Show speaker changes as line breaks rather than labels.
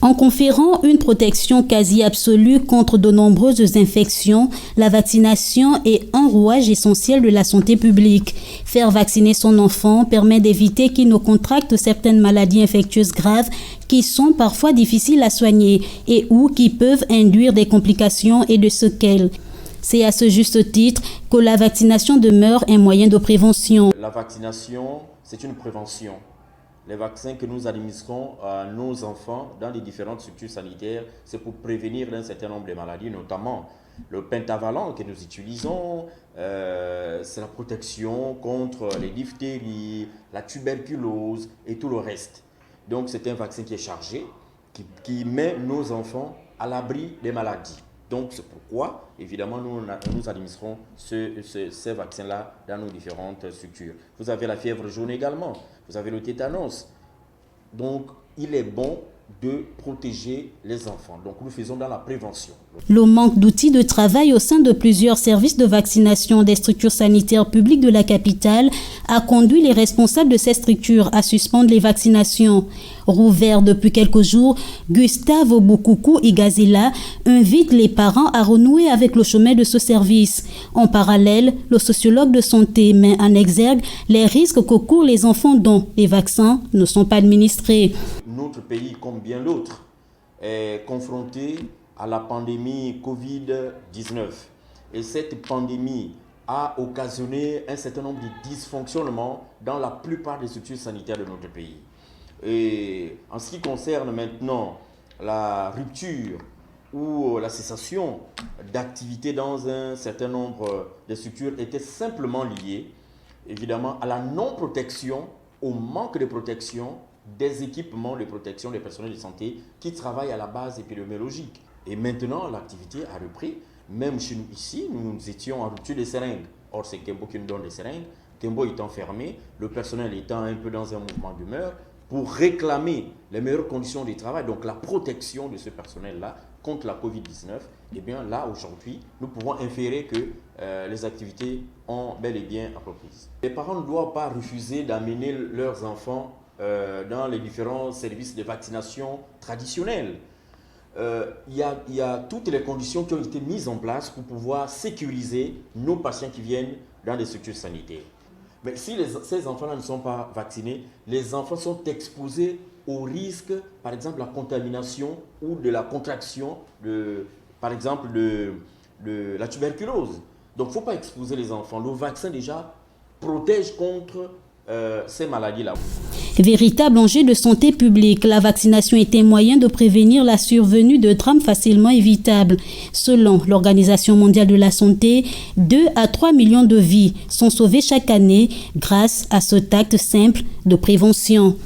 En conférant une protection quasi absolue contre de nombreuses infections, la vaccination est un rouage essentiel de la santé publique. Faire vacciner son enfant permet d'éviter qu'il ne contracte certaines maladies infectieuses graves qui sont parfois difficiles à soigner et ou qui peuvent induire des complications et des séquelles. C'est à ce juste titre que la vaccination demeure un moyen de prévention.
La vaccination, c'est une prévention. Les vaccins que nous administrons à nos enfants dans les différentes structures sanitaires, c'est pour prévenir un certain nombre de maladies, notamment le pentavalent que nous utilisons, c'est la protection contre les diphtéries, la tuberculose et tout le reste. Donc c'est un vaccin qui est chargé, qui met nos enfants à l'abri des maladies. Donc c'est pourquoi, évidemment, nous administrons ces vaccins-là dans nos différentes structures. Vous avez la fièvre jaune également, vous avez le tétanos. Donc il est bon de protéger les enfants. Donc nous faisons dans la prévention.
Le manque d'outils de travail au sein de plusieurs services de vaccination des structures sanitaires publiques de la capitale a conduit les responsables de ces structures à suspendre les vaccinations. Rouvert depuis quelques jours, Gustave Boukoukou Igazila invite les parents à renouer avec le chemin de ce service. En parallèle, le sociologue de santé met en exergue les risques que courent les enfants dont les vaccins ne sont pas administrés.
Notre pays, comme bien d'autres, est confronté à la pandémie Covid-19. Et cette pandémie a occasionné un certain nombre de dysfonctionnements dans la plupart des structures sanitaires de notre pays. Et en ce qui concerne maintenant la rupture ou la cessation d'activité dans un certain nombre de structures était simplement liée, évidemment, à la non-protection, au manque de protection des équipements de protection des personnels de santé qui travaillent à la base épidémiologique. Et maintenant, l'activité a repris. Même chez nous ici, nous étions en rupture des seringues. Or, c'est Kembo qui nous donne des seringues. Kembo étant fermé, le personnel étant un peu dans un mouvement d'humeur pour réclamer les meilleures conditions de travail, donc la protection de ce personnel-là contre la Covid-19. Et bien là, aujourd'hui, nous pouvons inférer que les activités ont bel et bien repris. Les parents ne doivent pas refuser d'amener leurs enfants dans les différents services de vaccination traditionnels. Il y a toutes les conditions qui ont été mises en place pour pouvoir sécuriser nos patients qui viennent dans des structures sanitaires. Mais si ces enfants-là ne sont pas vaccinés, les enfants sont exposés au risque, par exemple, de la contamination ou de la contraction, par exemple, de la tuberculose. Donc, il ne faut pas exposer les enfants. Le vaccin, déjà, protège contre ces maladies-là.
Véritable enjeu de santé publique, la vaccination est un moyen de prévenir la survenue de drames facilement évitables. Selon l'Organisation mondiale de la santé, 2 à 3 millions de vies sont sauvées chaque année grâce à cet acte simple de prévention.